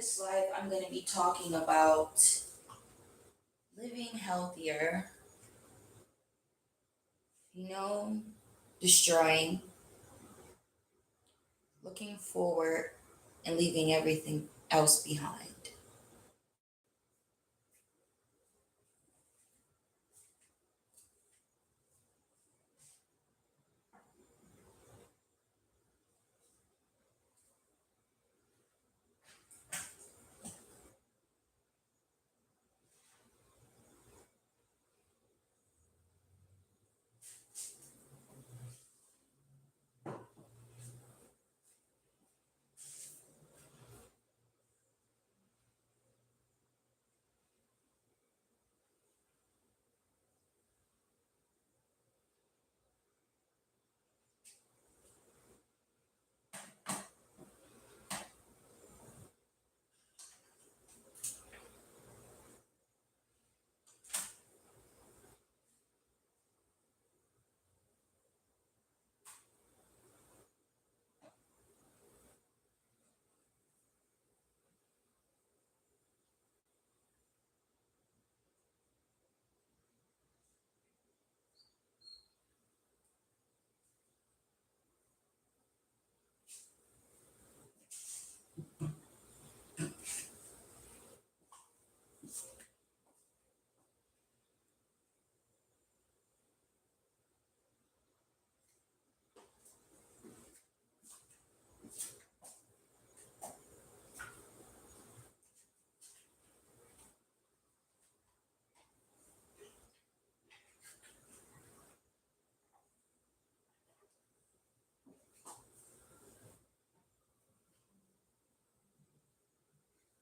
this live, I'm going to be talking about living healthier, you know, destroying, looking forward, and leaving everything else behind.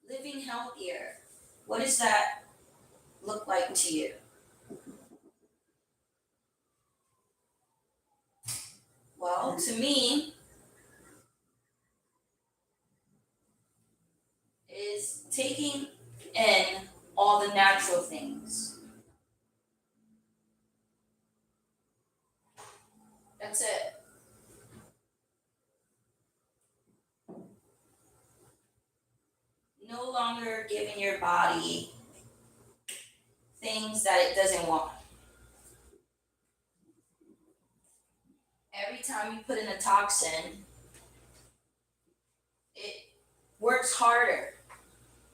Living healthier, what does that look like to you? Well, to me, is taking in all the natural things. That's it. No longer giving your body things that it doesn't want. Every time you put in a toxin, it works harder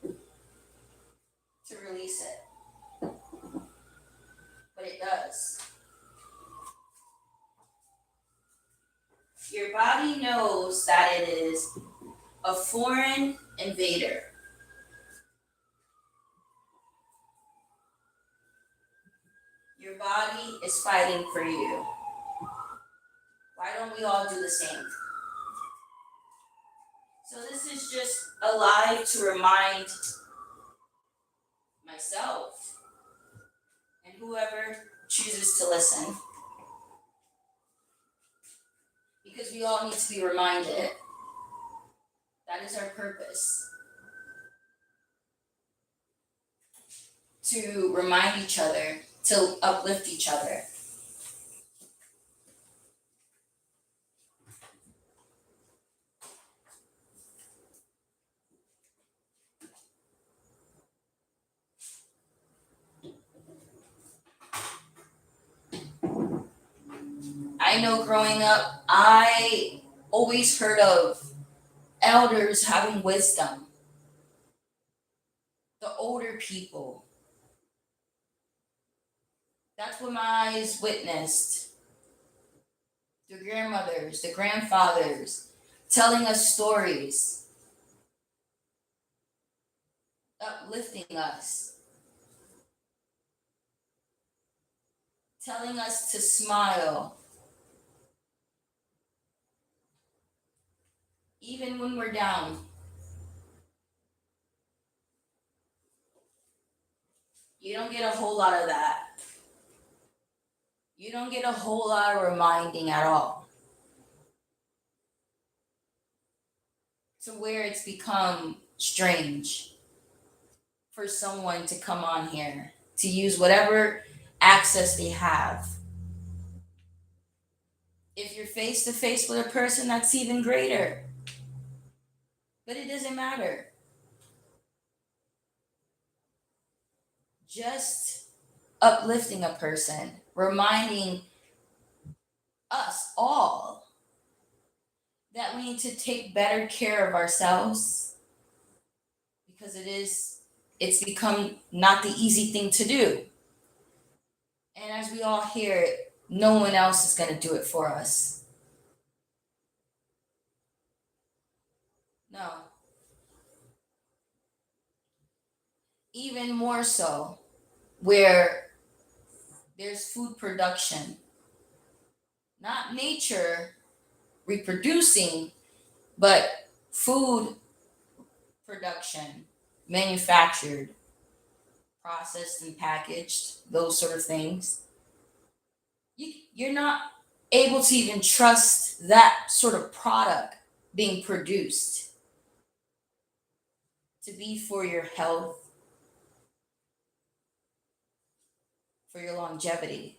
to release it, but it does. Your body knows that it is a foreign invader. Your body is fighting for you. Why don't we all do the same? So this is just a live to remind myself and whoever chooses to listen, because we all need to be reminded that is our purpose, to remind each other, to uplift each other. I know growing up, I always heard of elders having wisdom, the older people. That's what my eyes witnessed. The grandmothers, the grandfathers, telling us stories, uplifting us, telling us to smile, even when we're down. You don't get a whole lot of that. You don't get a whole lot of reminding at all. To where it's become strange for someone to come on here to use whatever access they have. If you're face to face with a person, that's even greater. But it doesn't matter. just uplifting a person, reminding us all that we need to take better care of ourselves because it's become not the easy thing to do. And as we all hear it, no one else is going to do it for us. No. Even more so, where there's food production, not nature reproducing, but food production, manufactured, processed and packaged, those sort of things. You're not able to even trust that sort of product being produced to be for your health, for your longevity.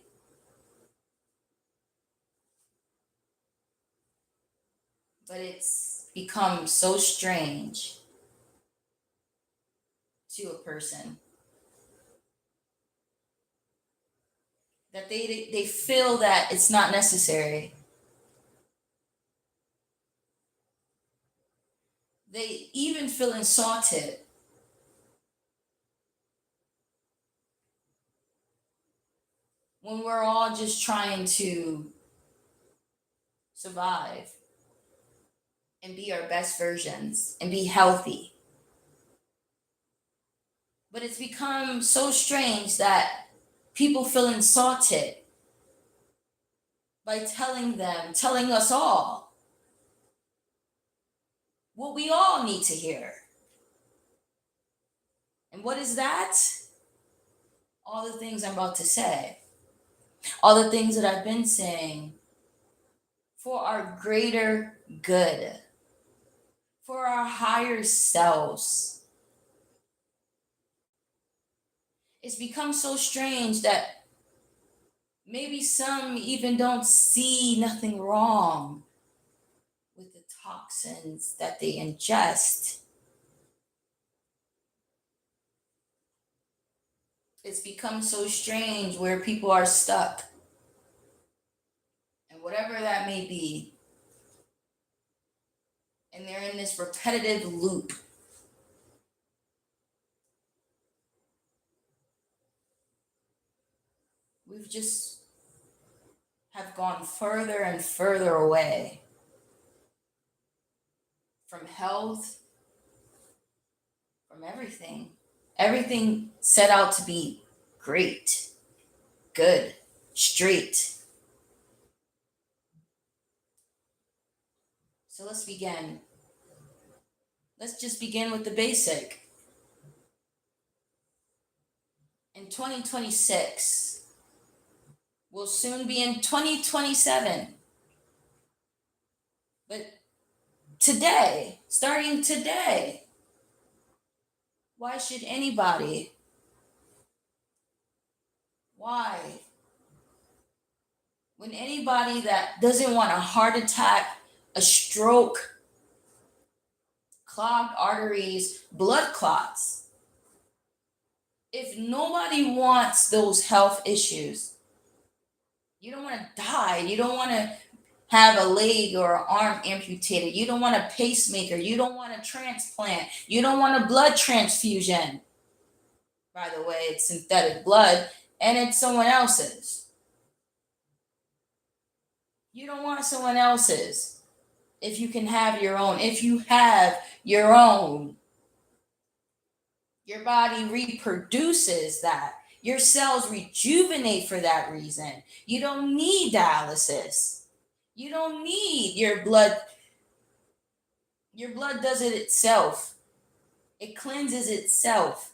But it's become so strange to a person that they feel that it's not necessary. They even feel insulted when we're all just trying to survive and be our best versions and be healthy. But it's become so strange that people feel insulted by telling us all what we all need to hear. And what is that? All the things I'm about to say, all the things that I've been saying for our greater good, for our higher selves. It's become so strange that maybe some even don't see nothing wrong with the toxins that they ingest. It's become so strange where people are stuck. And whatever that may be, and they're in this repetitive loop. We've just have gone further and further away from health, from everything. Everything set out to be great, good, straight. So let's begin. Let's just begin with the basic. In 2026, we'll soon be in 2027. But today, starting today, why should anybody? Why? When anybody that doesn't want a heart attack, a stroke, clogged arteries, blood clots, if nobody wants those health issues, you don't want to die, you don't want to have a leg or an arm amputated, you don't want a pacemaker, you don't want a transplant, you don't want a blood transfusion. By the way, it's synthetic blood and it's someone else's. You don't want someone else's if you can have your own. If you have your own, your body reproduces that. Your cells rejuvenate for that reason. You don't need dialysis. You don't need your blood. Your blood does it itself. It cleanses itself.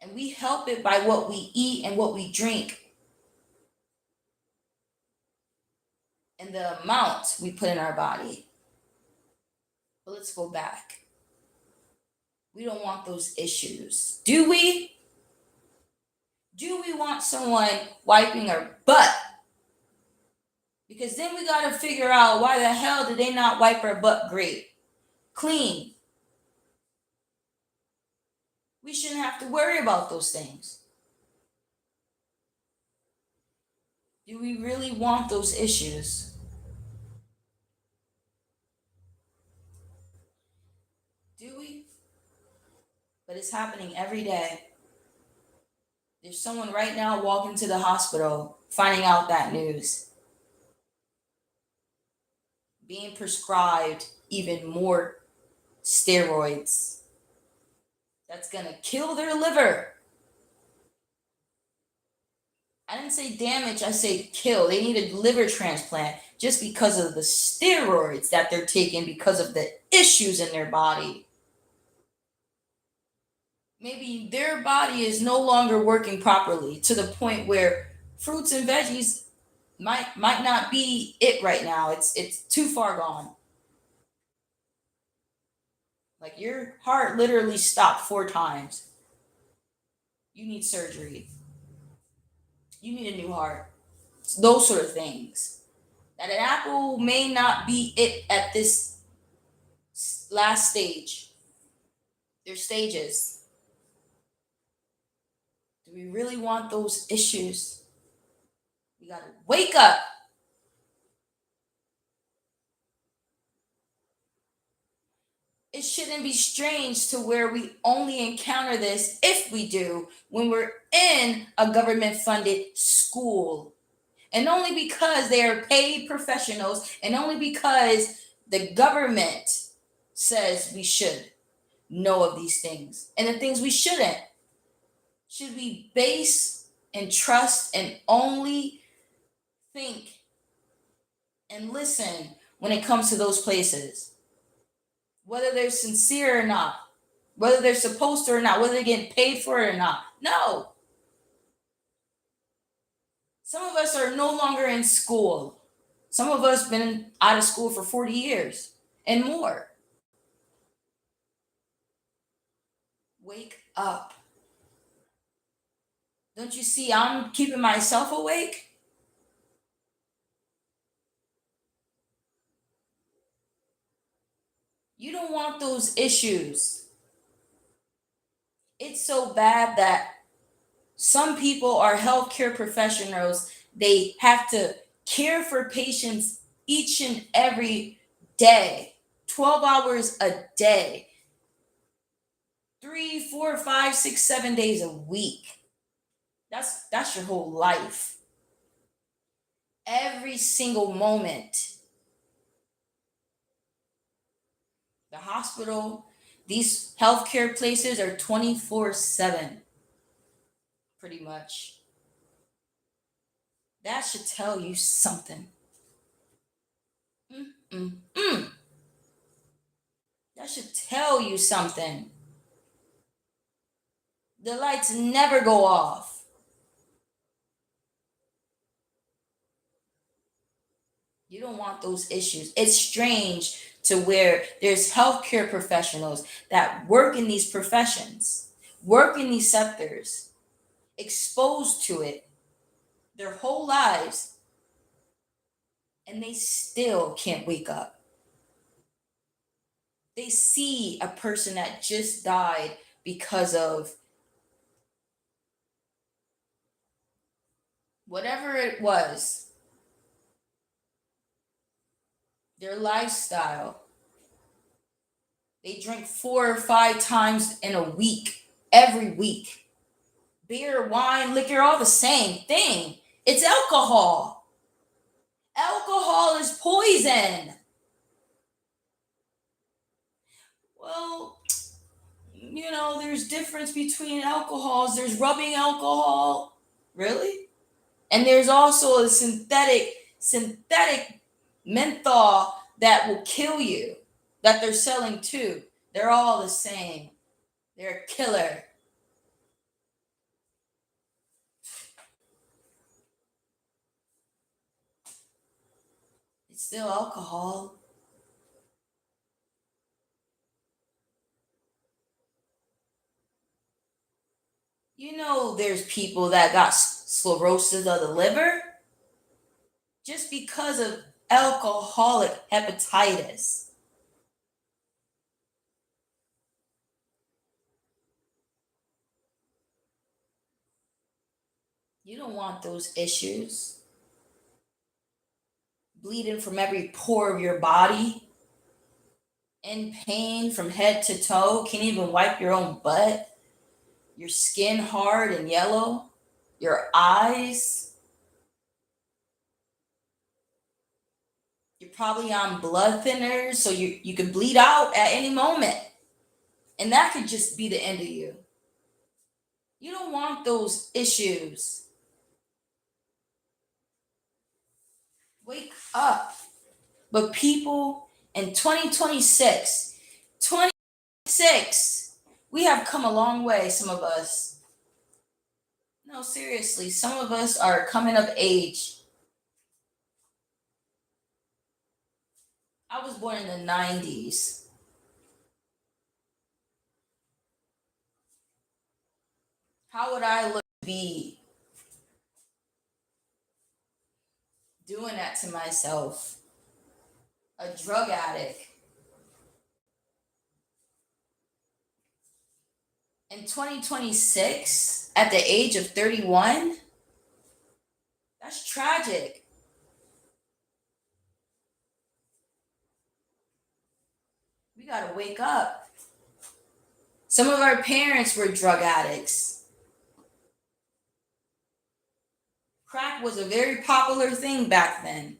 And we help it by what we eat and what we drink and the amount we put in our body. But let's go back. We don't want those issues. Do we? Do we want someone wiping our butt? Because then we got to figure out why the hell did they not wipe our butt great, clean, We shouldn't have to worry about those things. Do we really want those issues? Do we? But it's happening every day. There's someone right now walking to the hospital finding out that news, being prescribed even more steroids. That's gonna kill their liver. I didn't say damage, I say kill. They need a liver transplant just because of the steroids that they're taking because of the issues in their body. Maybe their body is no longer working properly to the point where fruits and veggies might not be it right now. It's too far gone. Like your heart literally stopped 4 times. You need surgery. You need a new heart. Those sort of things. That an apple may not be it at this last stage. There's stages. Do we really want those issues? We gotta wake up. It shouldn't be strange to where we only encounter this, if we do, when we're in a government funded school. And only because they are paid professionals, and only because the government says we should know of these things. And the things we shouldn't. Should we base and trust and only think and listen when it comes to those places? Whether they're sincere or not, whether they're supposed to or not, whether they're getting paid for it or not. No. Some of us are no longer in school. Some of us been out of school for 40 years and more. Wake up. Don't you see I'm keeping myself awake? You don't want those issues. It's so bad that some people are healthcare professionals. They have to care for patients each and every day, 12 hours a day, 3, 4, 5, 6, 7 days a week. That's your whole life. Every single moment. The hospital, these healthcare places are 24/7, pretty much. That should tell you something. Mm-mm-mm. That should tell you something. The lights never go off. You don't want those issues. It's strange to where there's healthcare professionals that work in these professions, work in these sectors, exposed to it their whole lives, and they still can't wake up. They see a person that just died because of whatever it was, their lifestyle. They drink 4 or 5 times in a week, every week. Beer, wine, liquor, all the same thing. It's alcohol. Alcohol is poison. Well, there's difference between alcohols. There's rubbing alcohol. Really? And there's also a synthetic menthol that will kill you that they're selling too. They're all the same. They're a killer. It's still alcohol. There's people that got sclerosis of the liver just because of alcoholic hepatitis. You don't want those issues. Bleeding from every pore of your body, in pain from head to toe, can't even wipe your own butt, your skin hard and yellow, your eyes, you're probably on blood thinners, so you could bleed out at any moment. And that could just be the end of you. You don't want those issues. Wake up. But people in 2026, 26, we have come a long way, some of us. No, seriously, some of us are coming of age. I was born in the 90s. How would I look to be doing that to myself? A drug addict. In 2026, at the age of 31, that's tragic. We gotta wake up. Some of our parents were drug addicts. Crack was a very popular thing back then.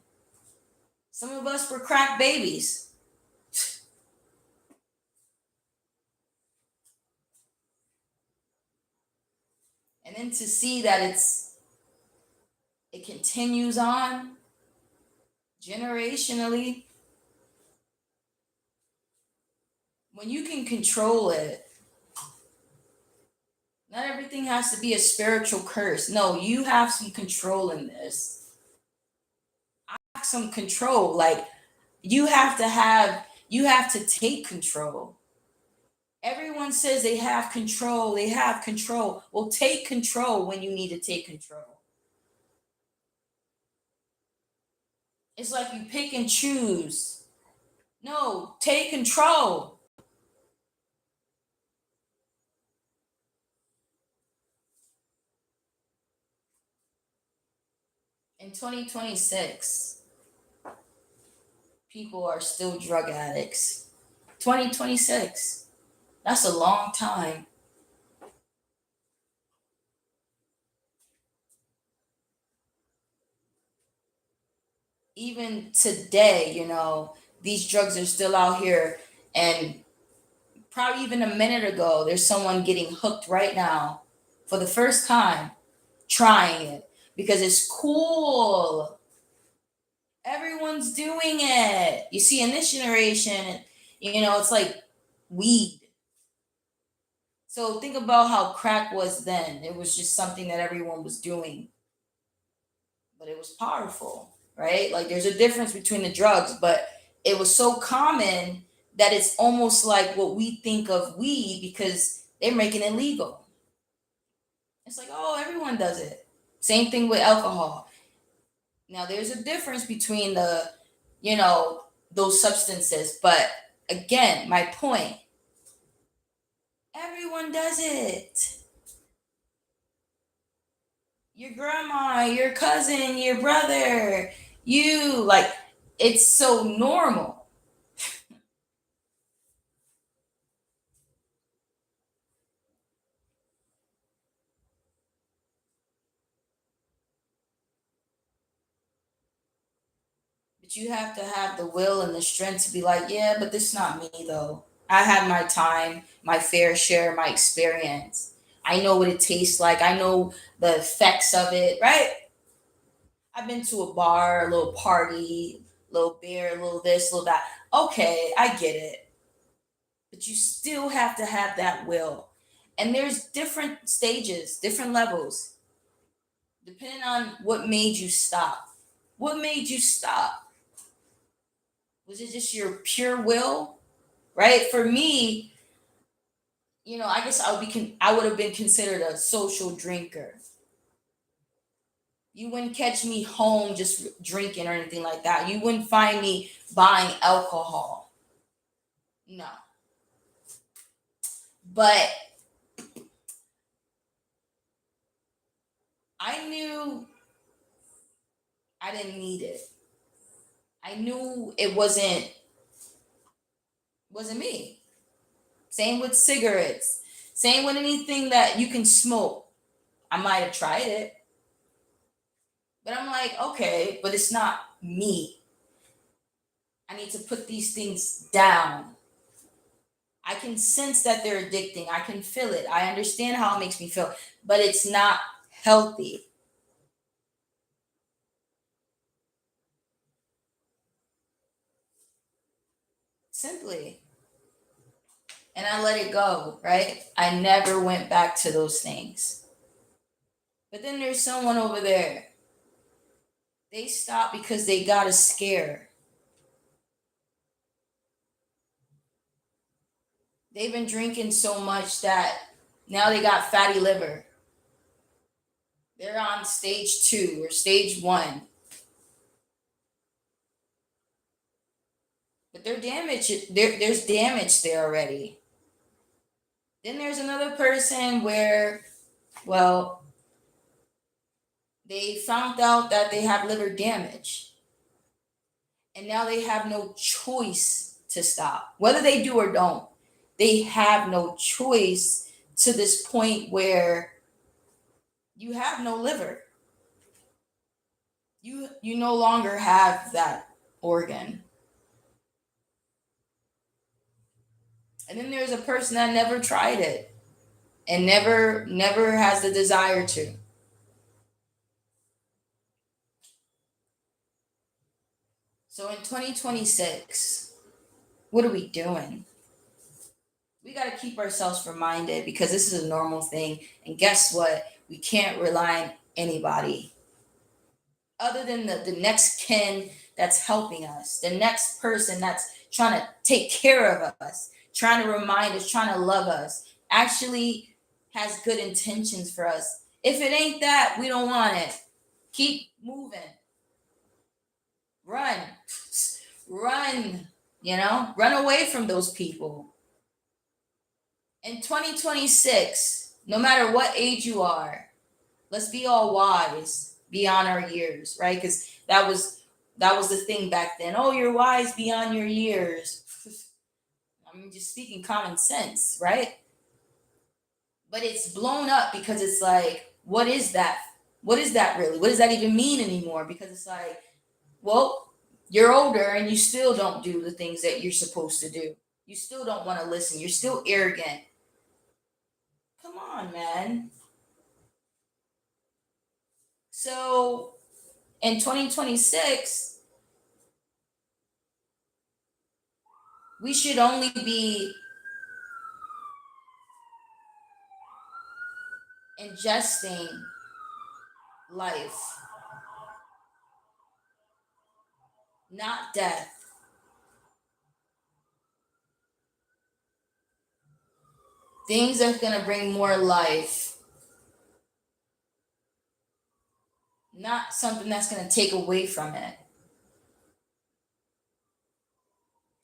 Some of us were crack babies. And then to see that it continues on generationally, when you can control it, not everything has to be a spiritual curse. No, you have some control in this. I have some control. Like you have to take control. Everyone says they have control, they have control. Well, take control when you need to take control. It's like you pick and choose. No, take control. In 2026, people are still drug addicts. 2026, that's a long time. Even today, these drugs are still out here. And probably even a minute ago, there's someone getting hooked right now for the first time, trying it because it's cool. Everyone's doing it. You see, in this generation, it's like weed. So think about how crack was then. It was just something that everyone was doing, but it was powerful, right? Like there's a difference between the drugs, but it was so common that it's almost like what we think of weed because they're making it legal. It's like, oh, everyone does it. Same thing with alcohol. Now, there's a difference between you know, those substances, but again, my point, everyone does it. Your grandma, your cousin, your brother, you, like, it's so normal. But you have to have the will and the strength to be like, yeah, but this is not me though. I had my time, my fair share, my experience. I know what it tastes like. I know the effects of it, right? I've been to a bar, a little party, a little beer, a little this, a little that. Okay, I get it. But you still have to have that will. And there's different stages, different levels, depending on what made you stop. What made you stop? Was it just your pure will? Right? For me, I guess I would have been considered a social drinker. You wouldn't catch me home just drinking or anything like that. You wouldn't find me buying alcohol. No. But I I didn't need it. I knew it wasn't me. Same with cigarettes. Same with anything that you can smoke. I might have tried it. But I'm like, okay, but it's not me. I need to put these things down. I can sense that they're addicting. I can feel it. I understand how it makes me feel, but it's not healthy. Simply. And I let it go, right? I never went back to those things. But then there's someone over there. They stopped because they got a scare. They've been drinking so much that now they got fatty liver. They're on stage 2 or stage 1. But they're damaged. There's damage there already. Then there's another person where, well, they found out that they have liver damage. And now they have no choice to stop. Whether they do or don't, they have no choice to this point where you have no liver. You no longer have that organ. And then there's a person that never tried it and never has the desire to. So in 2026, what are we doing? We got to keep ourselves reminded because this is a normal thing. And guess what? We can't rely on anybody other than the next kin that's helping us, the next person that's trying to take care of us, trying to remind us, trying to love us, actually has good intentions for us. If it ain't that, we don't want it. Keep moving. Run. Run. Run away from those people. In 2026, no matter what age you are, let's be all wise beyond our years, right? Because that was the thing back then. Oh, you're wise beyond your years. I'm just speaking common sense, right? But it's blown up because it's like, what is that? What is that really? What does that even mean anymore? Because it's like, well, you're older and you still don't do the things that you're supposed to do. You still don't want to listen. You're still arrogant. Come on, man. So in 2026, we should only be ingesting life, not death. Things that's going to bring more life, not something that's going to take away from it.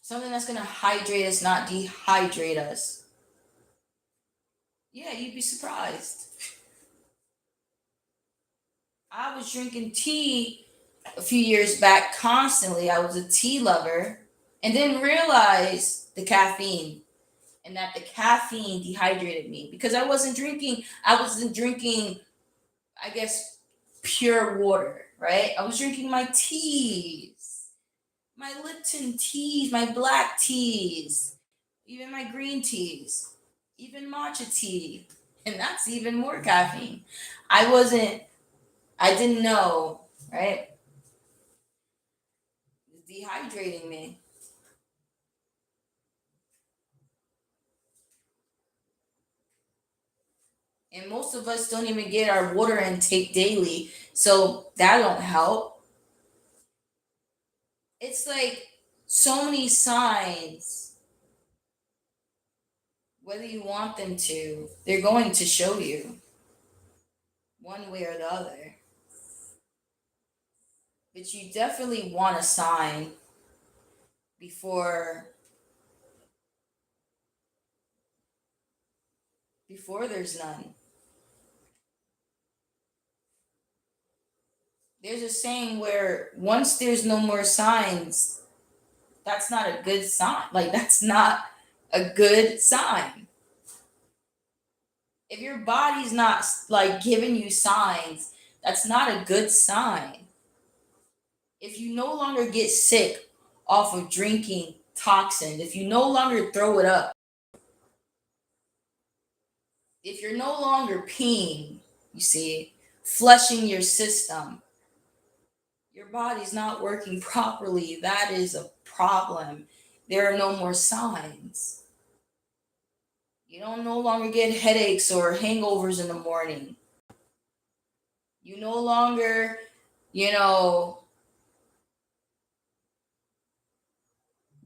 Something that's going to hydrate us, not dehydrate us. Yeah, you'd be surprised. I was drinking tea a few years back constantly. I was a tea lover and didn't realize the caffeine and that the caffeine dehydrated me because I wasn't drinking, I guess, pure water, right? I was drinking my teas, my Lipton teas, my black teas, even my green teas, even matcha tea. And that's even more caffeine. I wasn't, I didn't know, right? It's dehydrating me. And most of us don't even get our water intake daily. So that don't help. It's like so many signs, whether you want them to, they're going to show you one way or the other. But you definitely want a sign before there's none. There's a saying where once there's no more signs, that's not a good sign. Like, that's not a good sign. If your body's not like giving you signs, that's not a good sign. If you no longer get sick off of drinking toxins, if you no longer throw it up, if you're no longer peeing, you see, flushing your system, your body's not working properly, that is a problem. There are no more signs. You don't no longer get headaches or hangovers in the morning. You no longer, you know,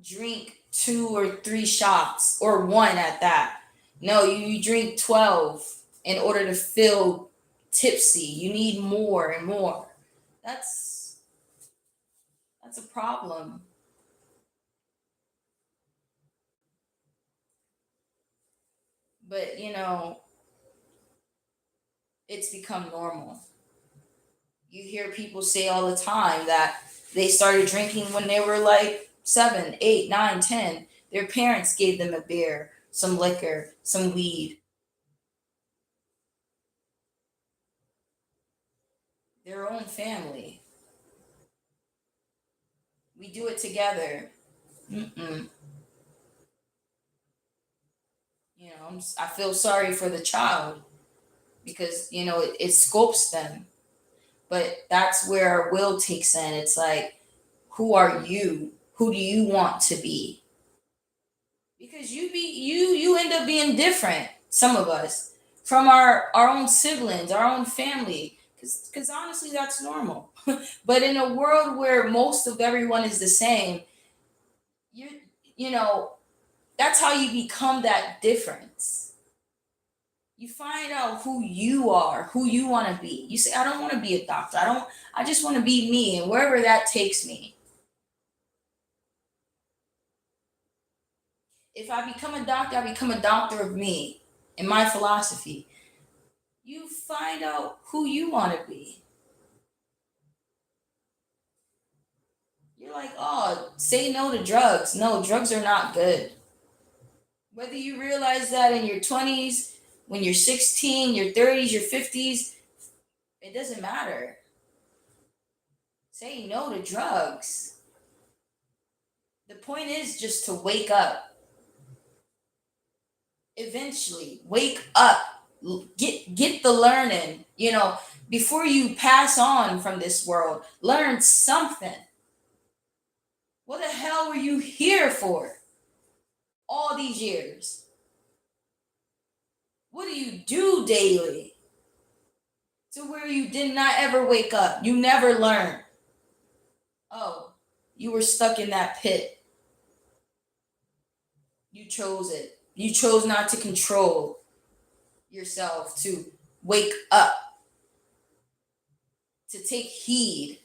drink 2 or 3 shots or one at that. No, you drink 12 in order to feel tipsy. You need more and more. That's that's a problem. But it's become normal. You hear people say all the time that they started drinking when they were like 7, 8, 9, 10. Their parents gave them a beer, some liquor, some weed. Their own family. We do it together. Mm-mm. I feel sorry for the child because it sculpts them. But that's where our will takes in. It's like, who are you? Who do you want to be? Because you end up being different, some of us, from our own siblings, our own family, because honestly that's normal. But in a world where most of everyone is the same, you you know that's how you become that difference. You find out who you are, who you want to be. You say, I don't want to be a doctor. I just want to be me, and wherever that takes me. If I become a doctor, I become a doctor of me and my philosophy. You find out who you want to be. You're like, oh, say no to drugs. No, drugs are not good. Whether you realize that in your 20s, when you're 16, your 30s, your 50s, it doesn't matter. Say no to drugs. The point is just to wake up. Eventually, wake up. Get the learning. Before you pass on from this world, learn something. What the hell were you here for all these years? What do you do daily to where you did not ever wake up? You never learn. Oh, you were stuck in that pit. You chose it. You chose not to control yourself, to wake up, to take heed.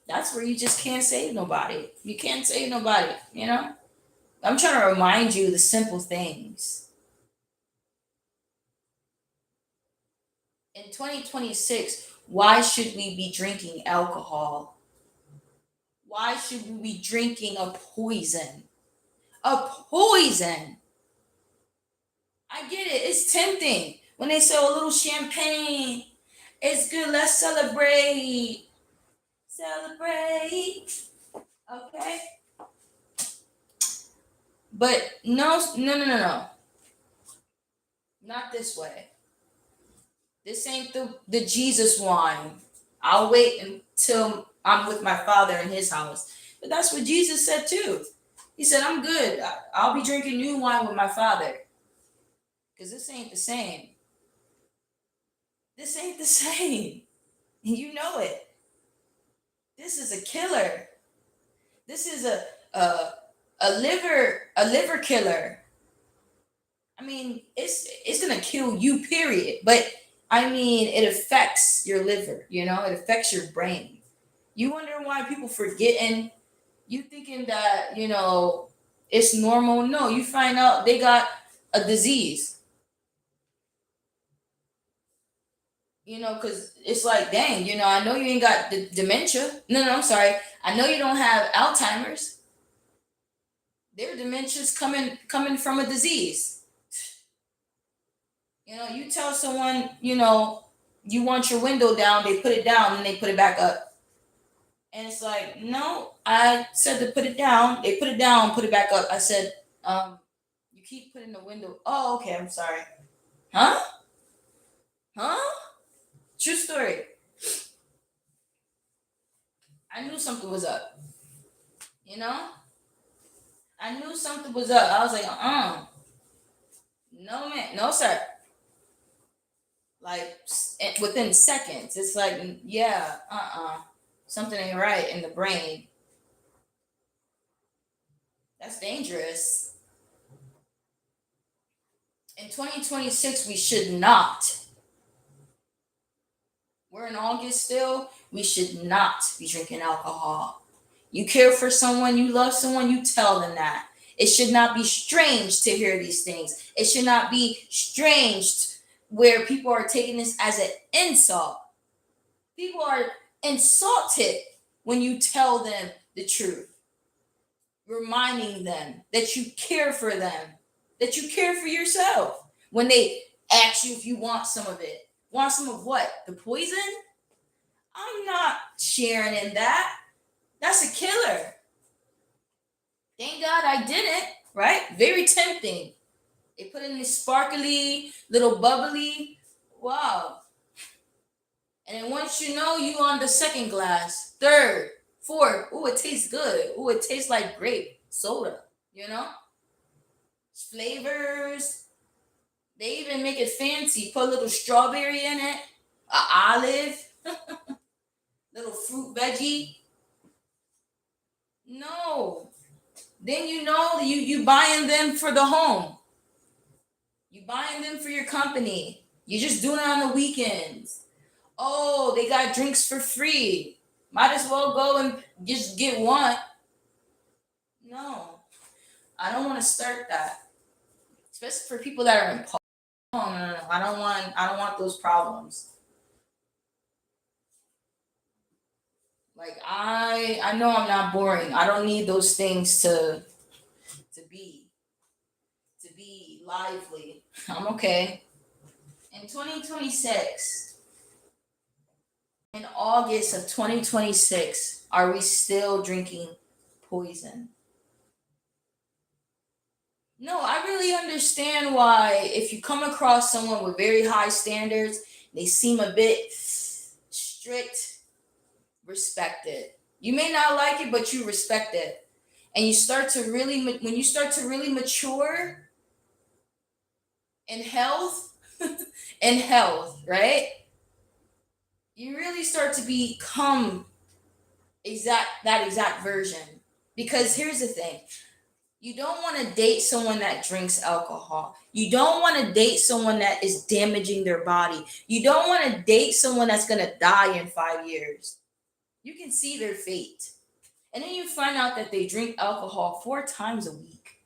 That's where you just can't save nobody. You can't save nobody. I'm trying to remind you the simple things. In 2026, why should we be drinking alcohol? Why should we be drinking a poison? A poison. I get it. It's tempting. When they say a little champagne, it's good. Let's celebrate. Celebrate. Okay? But no, no, no, no, no. Not this way. This ain't the Jesus wine. I'll wait until I'm with my father in his house. But that's what Jesus said too. He said, I'm good. I'll be drinking new wine with my father. Because this ain't the same. This ain't the same. You know it. This is a killer. This is a liver killer. I mean, it's gonna kill you, period. But I mean, it affects your liver. It affects your brain. You wonder why people forgetting. You thinking that it's normal. No, you find out they got a disease. because it's like, dang, I know you ain't got dementia. No, I'm sorry. I know you don't have Alzheimer's. Their dementia's coming from a disease. You tell someone, you want your window down, they put it down and they put it back up. And it's like, no, I said to put it down. They put it down, put it back up. I said, you keep putting the window. Oh, okay, I'm sorry. Huh? Huh? True story. I knew something was up. You know? I knew something was up. I was like, no, man, no, sir. Like within seconds, it's like, yeah, something ain't right in the brain. That's dangerous. In 2026, we should not. We're in August still. We should not be drinking alcohol. You care for someone, you love someone, you tell them that. It should not be strange to hear these things. It should not be strange where people are taking this as an insult. People are insulted when you tell them the truth, reminding them that you care for them, that you care for yourself. When they ask you if you want some of it, want some of what? The poison? I'm not sharing in that. That's a killer. Thank God I didn't, right? Very tempting. They put in this sparkly, little bubbly. Wow. And then once you know, you on the second glass, third, fourth. Ooh, it tastes good. Ooh, it tastes like grape soda, you know? Flavors. They even make it fancy. Put a little strawberry in it, a olive, little fruit veggie. No. Then you buying them for the home. You buying them for your company. You're just doing it on the weekends. Oh, they got drinks for free. Might as well go and just get one. No, I don't want to start that. Especially for people that are in no, no. I don't want those problems. Like I know I'm not boring. I don't need those things to be to be lively. I'm okay. In 2026, in August of 2026, are we still drinking poison? No, I really understand why if you come across someone with very high standards, they seem a bit strict, respect it. You may not like it, but you respect it. And you start to really, when you start to really mature in health, in health, right? You really start to become that exact version. Because here's the thing. You don't want to date someone that drinks alcohol. You don't want to date someone that is damaging their body. You don't want to date someone that's going to die in 5 years. You can see their fate. And then you find out that they drink alcohol 4 times a week.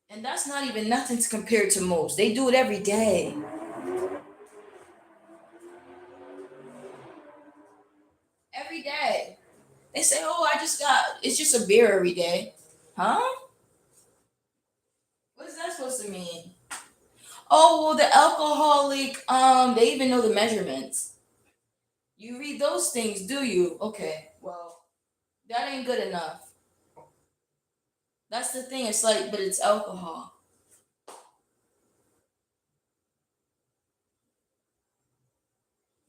And that's not even nothing to compare to most. They do it every day. Every day. They say, oh, it's just a beer every day. Huh? What is that supposed to mean? Oh, well, the alcoholic, they even know the measurements. You read those things, do you? Okay, well, that ain't good enough. That's the thing. It's like, but it's alcohol.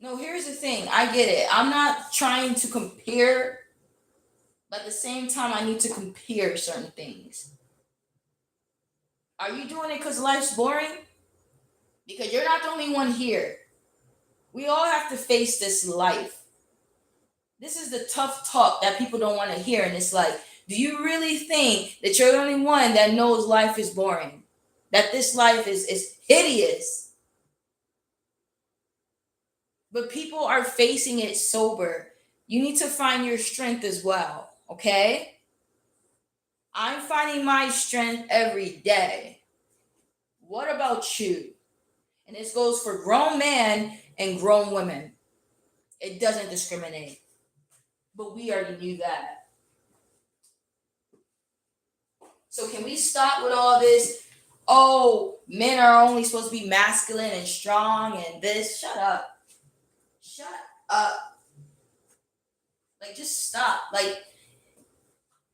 No, here's the thing. I get it. I'm not trying to compare, but at the same time, I need to compare certain things. Are you doing it because life's boring? Because you're not the only one here. We all have to face this life. This is the tough talk that people don't want to hear. And it's like, do you really think that you're the only one that knows life is boring? That this life is hideous? But people are facing it sober. You need to find your strength as well, okay? I'm finding my strength every day. What about you? And this goes for grown men and grown women. It doesn't discriminate. But we already knew that. So can we stop with all this? Oh, men are only supposed to be masculine and strong and this. Shut up. Shut up. Like, just stop. Like,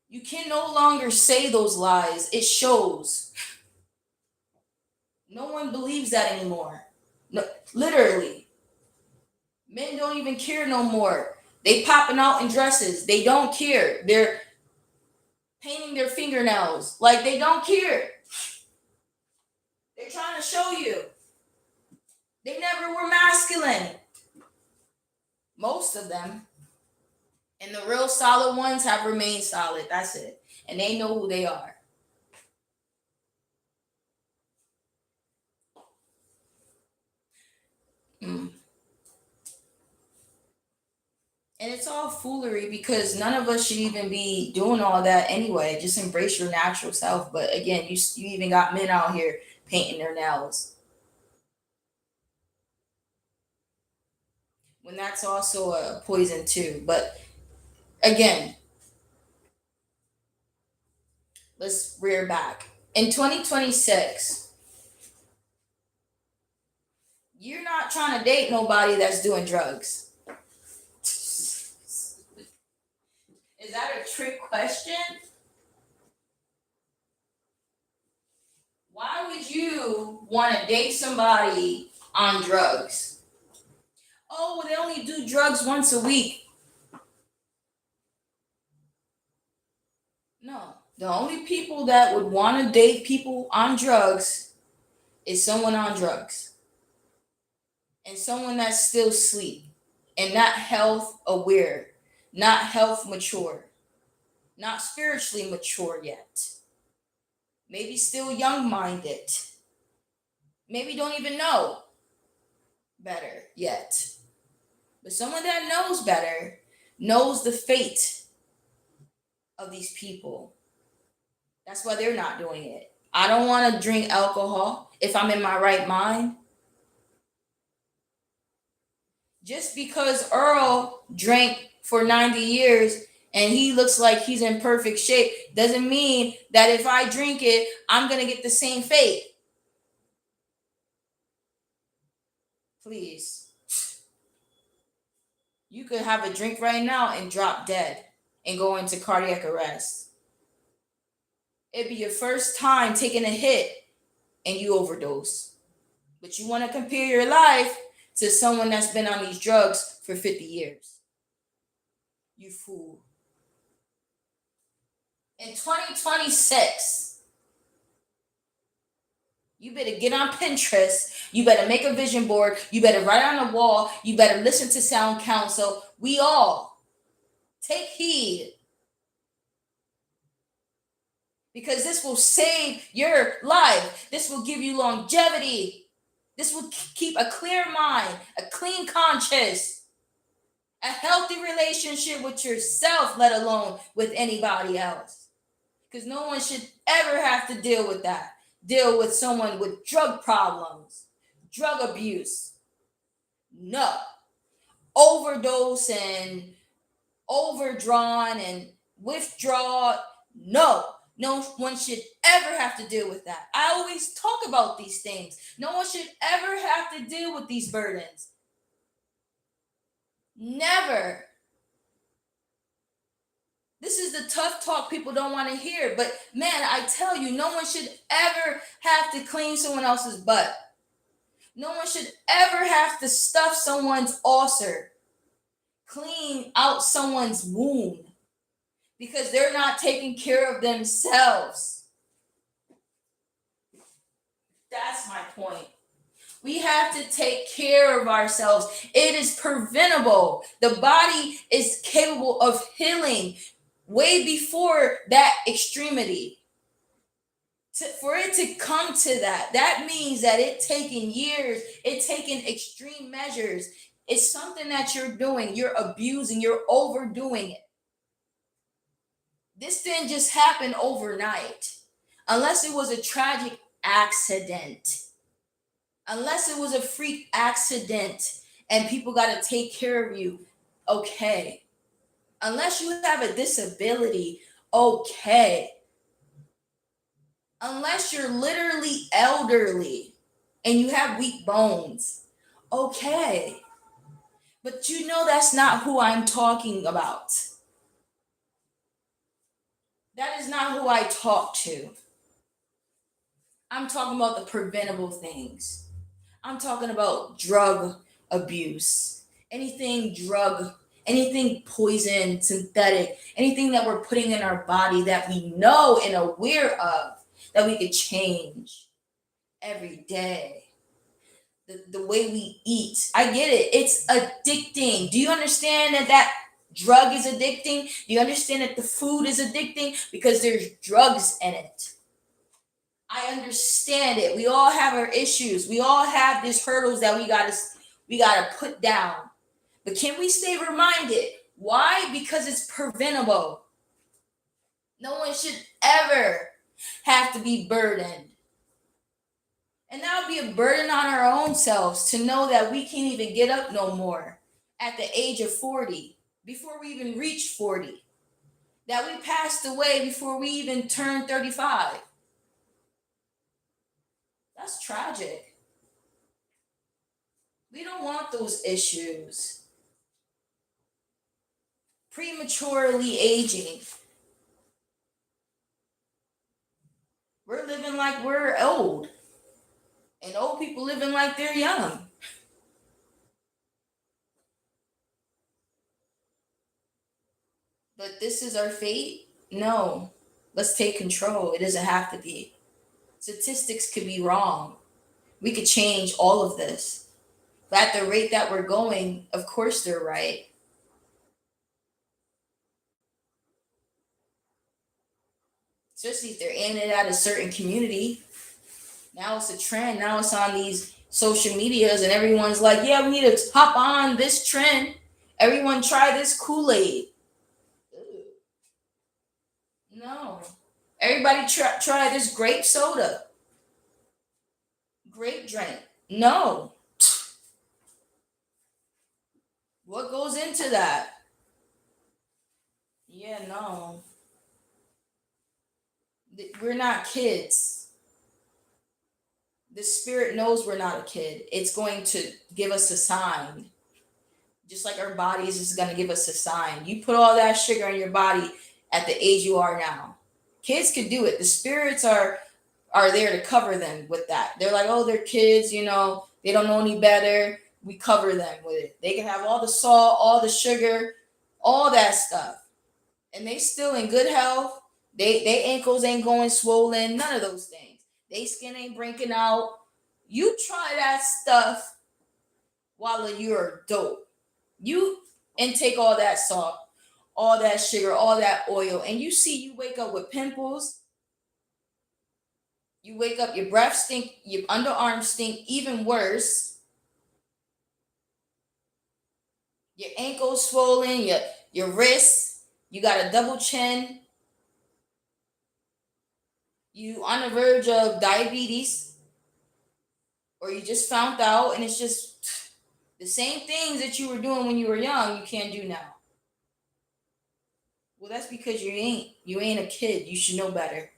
you can no longer say those lies. It shows. No one believes that anymore. No, literally. Men don't even care no more. They popping out in dresses. They don't care. They're painting their fingernails. Like, they don't care. They're trying to show you. They never were masculine. Most of them. And the real solid ones have remained solid. That's it. And they know who they are. Mm. And it's all foolery because none of us should even be doing all that anyway. Just embrace your natural self. But again, you even got men out here painting their nails. When that's also a poison too. But again, let's rear back. In 2026, you're not trying to date nobody that's doing drugs. Is that a trick question? Why would you want to date somebody on drugs? Oh, well, they only do drugs once a week. No. The only people that would want to date people on drugs is someone on drugs. And someone that's still asleep and not health aware, not health mature, not spiritually mature yet. Maybe still young minded. Maybe don't even know better yet. But someone that knows better knows the fate of these people. That's why they're not doing it. I don't want to drink alcohol if I'm in my right mind. Just because Earl drank for 90 years and he looks like he's in perfect shape doesn't mean that if I drink it, I'm going to get the same fate. Please. You could have a drink right now and drop dead and go into cardiac arrest. It'd be your first time taking a hit and you overdose. But you want to compare your life to someone that's been on these drugs for 50 years. You fool. In 2026, you better get on Pinterest. You better make a vision board. You better write on the wall. You better listen to sound counsel. We all take heed. Because this will save your life. This will give you longevity. This will keep a clear mind, a clean conscience, a healthy relationship with yourself, let alone with anybody else. Because no one should ever have to deal with that. Deal with someone with drug problems, drug abuse. No. Overdose and overdrawn and withdraw. No. No one should ever have to deal with that. I always talk about these things. No one should ever have to deal with these burdens. Never. This is the tough talk people don't want to hear. But man, I tell you, no one should ever have to clean someone else's butt. No one should ever have to stuff someone's ulcer, clean out someone's wound, because they're not taking care of themselves. That's my point. We have to take care of ourselves. It is preventable. The body is capable of healing way before that extremity. For it to come to that means that it's taken years, it's taken extreme measures. It's something that you're doing, you're abusing, you're overdoing it. This didn't just happen overnight, unless it was a tragic accident. Unless it was a freak accident and people got to take care of you, okay. Unless you have a disability, okay. Unless you're literally elderly and you have weak bones, okay. But you know that's not who I'm talking about. That is not who I talk to. I'm talking about the preventable things. I'm talking about drug abuse. Anything poison, synthetic, anything that we're putting in our body that we know and aware of that we could change every day. The way we eat. I get it. It's addicting. Do you understand that drug is addicting? Do you understand that the food is addicting? Because there's drugs in it. I understand it. We all have our issues. We all have these hurdles that we gotta put down. But can we stay reminded? Why? Because it's preventable. No one should ever have to be burdened. And that would be a burden on our own selves to know that we can't even get up no more at the age of 40, before we even reach 40, that we passed away before we even turned 35. That's tragic. We don't want those issues. Prematurely aging. We're living like we're old, and old people living like they're young. But this is our fate? No. Let's take control. It doesn't have to be. Statistics could be wrong. We could change all of this. But at the rate that we're going, of course they're right. Especially if they're aiming it at a certain community. Now it's a trend. Now it's on these social medias, and everyone's like, yeah, we need to hop on this trend. Everyone try this Kool-Aid. No. Everybody try this grape soda, grape drink. No. What goes into that? Yeah, no. We're not kids. The spirit knows we're not a kid. It's going to give us a sign. Just like our bodies is going to give us a sign. You put all that sugar in your body at the age you are now. Kids could do it. The spirits are there to cover them with that. They're like, oh, they're kids, they don't know any better. We cover them with it. They can have all the salt, all the sugar, all that stuff. And they still in good health. They ankles ain't going swollen, none of those things. They skin ain't breaking out. You try that stuff while you're dope. You intake all that salt, all that sugar, all that oil, and you wake up with pimples. You wake up, your breath stink, your underarms stink even worse. Your ankles swollen, your wrists, you got a double chin. You on the verge of diabetes, or you just found out, and it's just the same things that you were doing when you were young, you can't do now. Well, that's because you ain't a kid. You should know better.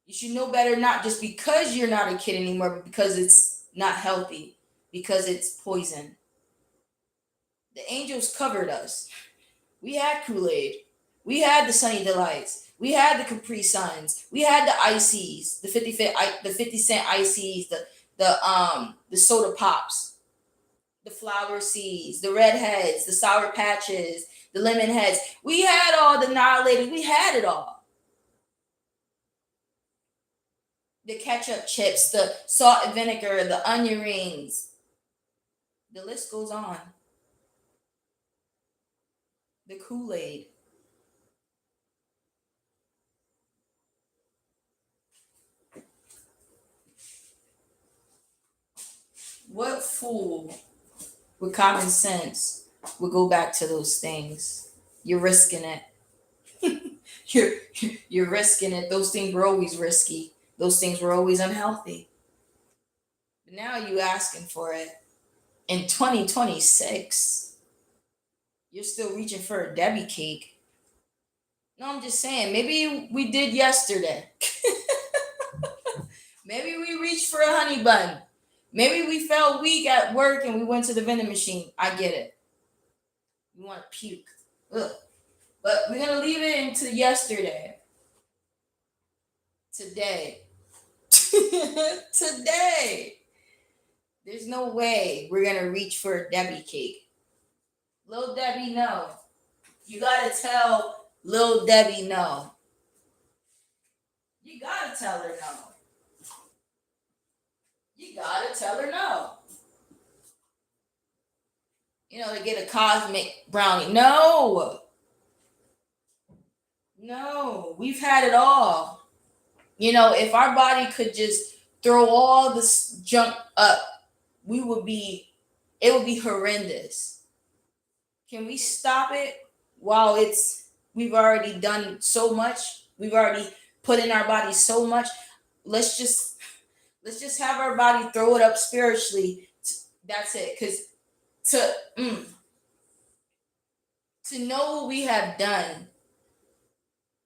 You should know better, not just because you're not a kid anymore, but because it's not healthy, because it's poison. The angels covered us. We had Kool-Aid. We had the Sunny Delights. We had the Capri Suns. We had the ices, the 50 cent ices, the soda pops, the flower seeds, the redheads, the sour patches, the lemon heads. We had all the annihilators. We had it all. The ketchup chips, the salt and vinegar, the onion rings. The list goes on. The Kool-Aid. What fool with common sense would go back to those things? You're risking it. you're you're risking it. Those things were always risky. Those things were always unhealthy. Now you asking for it in 2026. You're still reaching for a Debbie cake. No, I'm just saying, maybe we did yesterday. Maybe we reached for a honey bun. Maybe we felt weak at work and we went to the vending machine. I get it. We want to puke. Ugh. But we're going to leave it into yesterday. Today. Today. There's no way we're going to reach for a Debbie cake. Lil Debbie, no. You got to tell Lil Debbie no. You got to tell her no. You got to tell her no. To get a cosmic brownie. No. No. We've had it all. If our body could just throw all this junk up, it would be horrendous. Can we stop it while we've already done so much? We've already put in our body so much. Let's just have our body throw it up spiritually. That's it. Because to know what we have done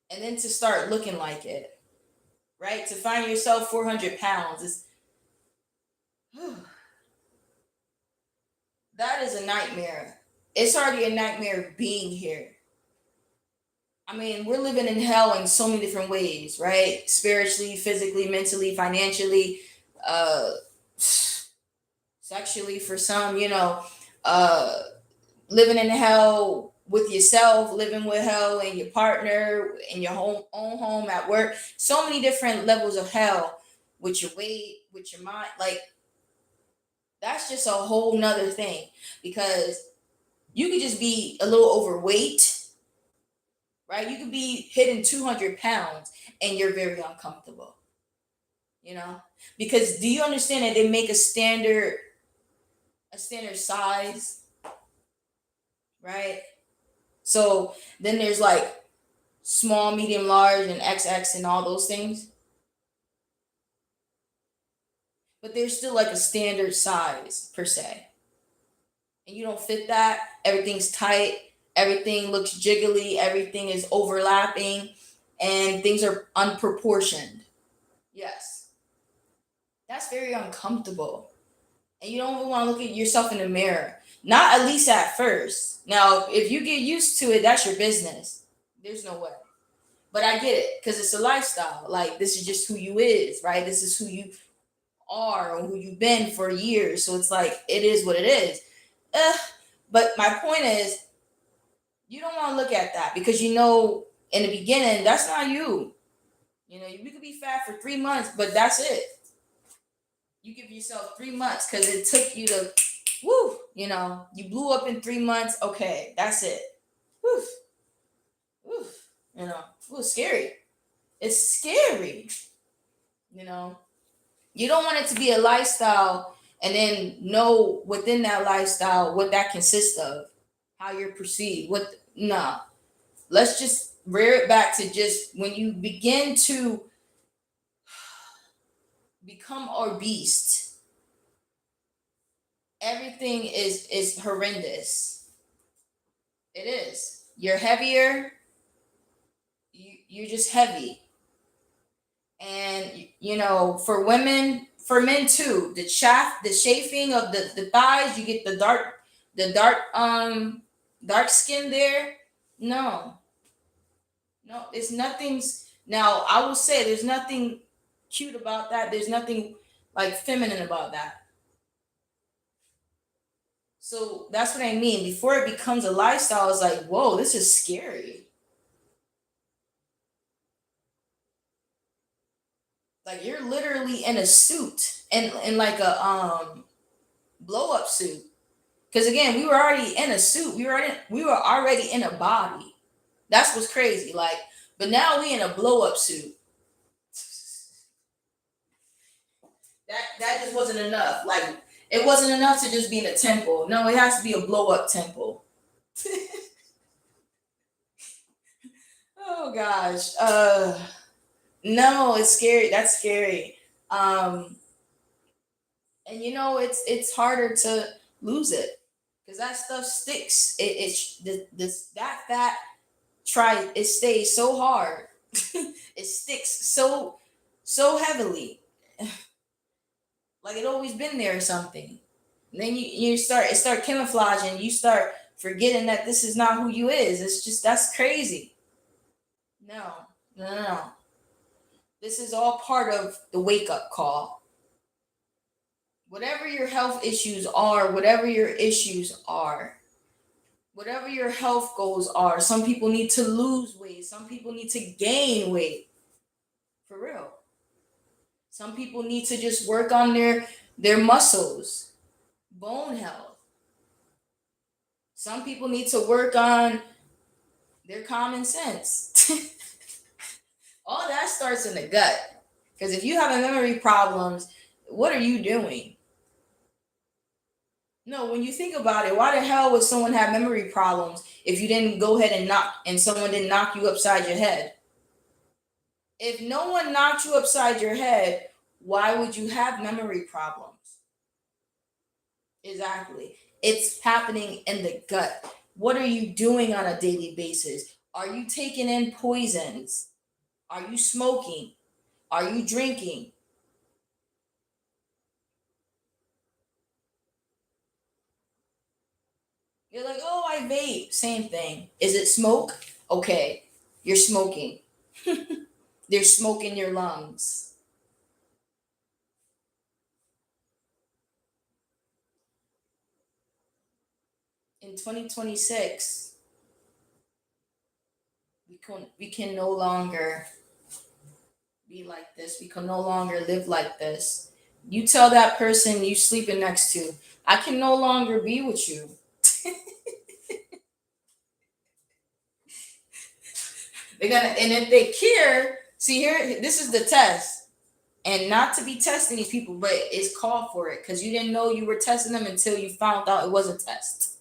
and then to start looking like it, right? To find yourself 400 pounds is that is a nightmare. It's already a nightmare being here. I mean, we're living in hell in so many different ways, right? Spiritually, physically, mentally, financially, sexually for some, living in hell with yourself, living with hell and your partner, in your own home, at work. So many different levels of hell with your weight, with your mind. Like, that's just a whole nother thing, because you could just be a little overweight, right? You could be hitting 200 pounds and you're very uncomfortable, because do you understand that they make a standard size, right? So then there's like small, medium, large, and XX and all those things. But there's still like a standard size per se. And you don't fit that. Everything's tight. Everything looks jiggly. Everything is overlapping. And things are unproportioned. Yes. That's very uncomfortable. And you don't even want to look at yourself in the mirror. Not at least at first. Now, if you get used to it, that's your business. There's no way. But I get it, because it's a lifestyle. Like, this is just who you is, right? This is who you are or who you've been for years. So it's like, it is what it is. But my point is, you don't want to look at that, because in the beginning, that's not you. You could be fat for 3 months, but that's it. You give yourself 3 months because it took you to, you blew up in 3 months. Okay, that's it. Woo. Woo. It was scary. It's scary. You don't want it to be a lifestyle and then know within that lifestyle what that consists of, how you're perceived. Let's just rear it back to just when you begin to become obese, everything is horrendous. It is. You're heavier. You're just heavy. And for women, for men too, the chafing of the thighs, you get the dark skin there. No, it's nothing's. Now I will say there's nothing cute about that. There's nothing like feminine about that. So that's what I mean. Before it becomes a lifestyle, it's like, whoa, this is scary. Like, you're literally in a suit and in like a blow up suit. Because again, we were already in a suit. We were already in a body. That's what's crazy. Like, but now we in a blow up suit. That just wasn't enough. Like, it wasn't enough to just be in a temple. No, it has to be a blow up temple. Oh gosh. No, it's scary. That's scary. And it's harder to lose it because that stuff sticks. This that fat try it stays so hard. It sticks so heavily, like it always been there or something. And then it start camouflaging. You start forgetting that this is not who you is. It's just that's crazy. No, no, no, no. This is all part of the wake up call. Whatever your health issues are, whatever your issues are, whatever your health goals are. Some people need to lose weight. Some people need to gain weight. For real. Some people need to just work on their muscles, bone health. Some people need to work on their common sense. All that starts in the gut. Because if you have memory problems, what are you doing? No, when you think about it, why the hell would someone have memory problems if you didn't go ahead and knock and someone didn't knock you upside your head? If no one knocked you upside your head, why would you have memory problems? Exactly. It's happening in the gut. What are you doing on a daily basis? Are you taking in poisons? Are you smoking? Are you drinking? You're like, oh, I vape. Same thing. Is it smoke? Okay, you're smoking. There's smoke in your lungs. In 2026, we can no longer be like this. We can no longer live like this. You tell that person you sleeping next to, I can no longer be with you. They're gonna, and if they care, see here, this is the test. And not to be testing these people, but it's called for it because you didn't know you were testing them until you found out it was a test.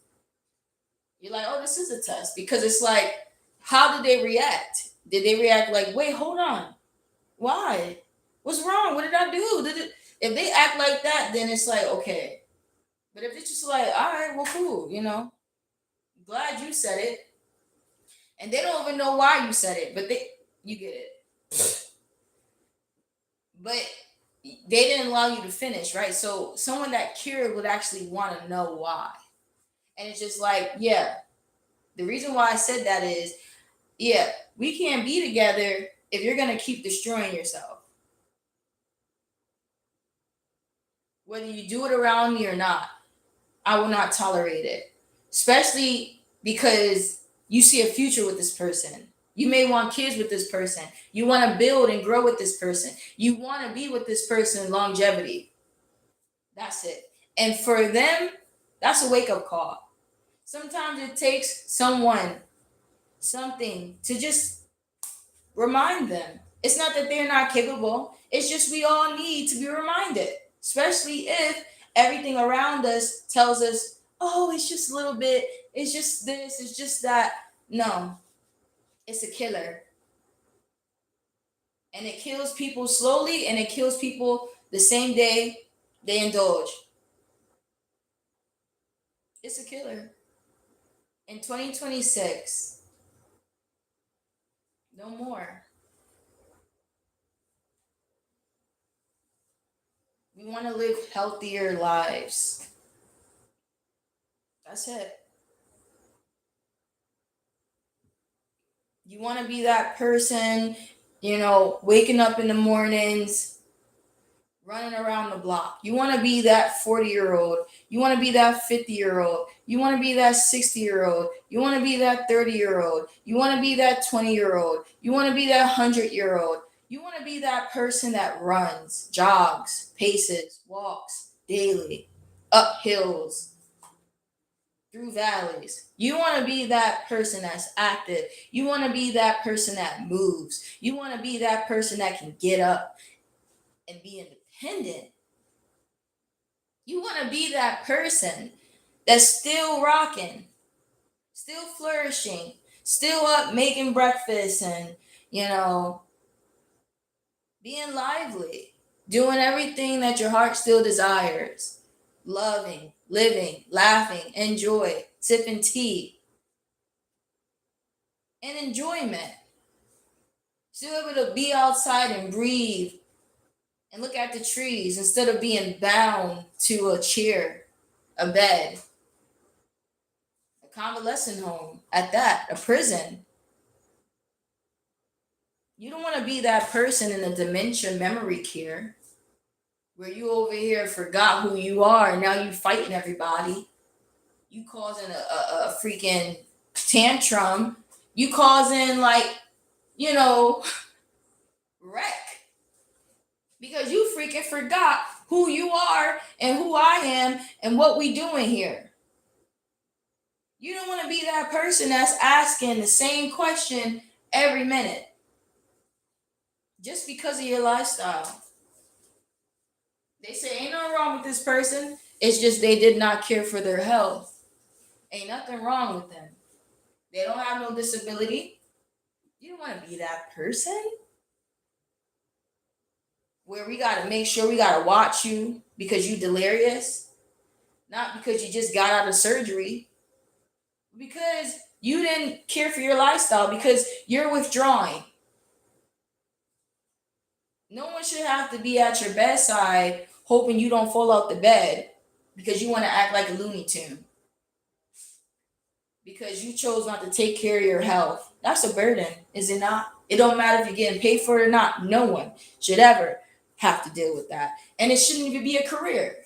You're like, oh, this is a test because it's like, how did they react? Did they react like, wait, hold on, why? What's wrong? What did I do? If they act like that, then it's like okay. But if it's just like, all right, well, cool, glad you said it, and they don't even know why you said it, but you get it. But they didn't allow you to finish, right? So someone that cured would actually want to know why, and it's just like, yeah, the reason why I said that is, yeah, we can't be together if you're gonna keep destroying yourself, whether you do it around me or not. I will not tolerate it, especially because you see a future with this person. You may want kids with this person. You want to build and grow with this person. You want to be with this person longevity. That's it. And for them, that's a wake up call. Sometimes it takes someone, something to just remind them. It's not that they're not capable, it's just we all need to be reminded, especially if everything around us tells us, oh, it's just a little bit, it's just this, it's just that. No, it's a killer. And it kills people slowly and it kills people the same day they indulge. It's a killer. In 2026, no more. We want to live healthier lives. That's it. You want to be that person, waking up in the mornings, running around the block. You want to be that 40-year-old. You want to be that 50-year-old. You want to be that 60-year-old. You want to be that 30-year-old. You want to be that 20-year-old. You want to be that 100-year-old. You want to be that person that runs, jogs, paces, walks daily, up hills, through valleys. You want to be that person that's active. You want to be that person that moves. You want to be that person that can get up and be independent. You want to be that person that's still rocking, still flourishing, still up making breakfast and, being lively. doing everything that your heart still desires, loving, living, laughing, enjoy, sipping tea, and enjoyment. Still able to be outside and breathe and look at the trees instead of being bound to a chair, a bed, a convalescent home, at that, a prison. You don't want to be that person in the dementia memory care where you over here forgot who you are and now you fighting everybody. You causing a freaking tantrum. You causing like, you know, wreck because you freaking forgot who you are and who I am and what we doing here. You don't want to be that person that's asking the same question every minute just because of your lifestyle. They say ain't nothing wrong with this person. It's just they did not care for their health. Ain't nothing wrong with them. They don't have no disability. You don't want to be that person where we got to make sure we got to watch you because you delirious, not because you just got out of surgery, because you didn't care for your lifestyle, because you're withdrawing. No one should have to be at your bedside hoping you don't fall out the bed because you want to act like a Looney Tune. Because you chose not to take care of your health. That's a burden, is it not? It don't matter if you're getting paid for it or not. No one should ever have to deal with that. And it shouldn't even be a career.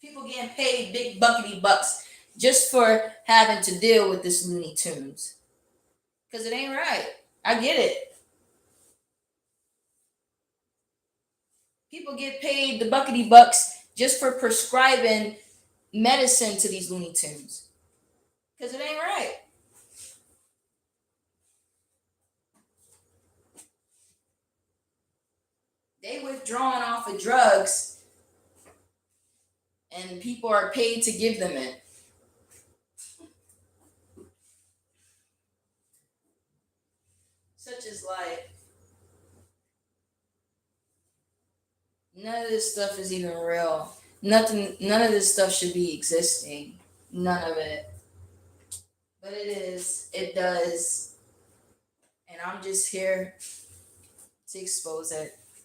People getting paid big buckety bucks just for having to deal with this Looney Tunes. Because it ain't right. I get it. People get paid the buckety bucks just for prescribing medicine to these Looney Tunes. Because it ain't right. They withdrawing off of drugs and people are paid to give them it. Such as life. None of this stuff is even real. Nothing, none of this stuff should be existing. None of it. But it is. It does. And I'm just here to expose it.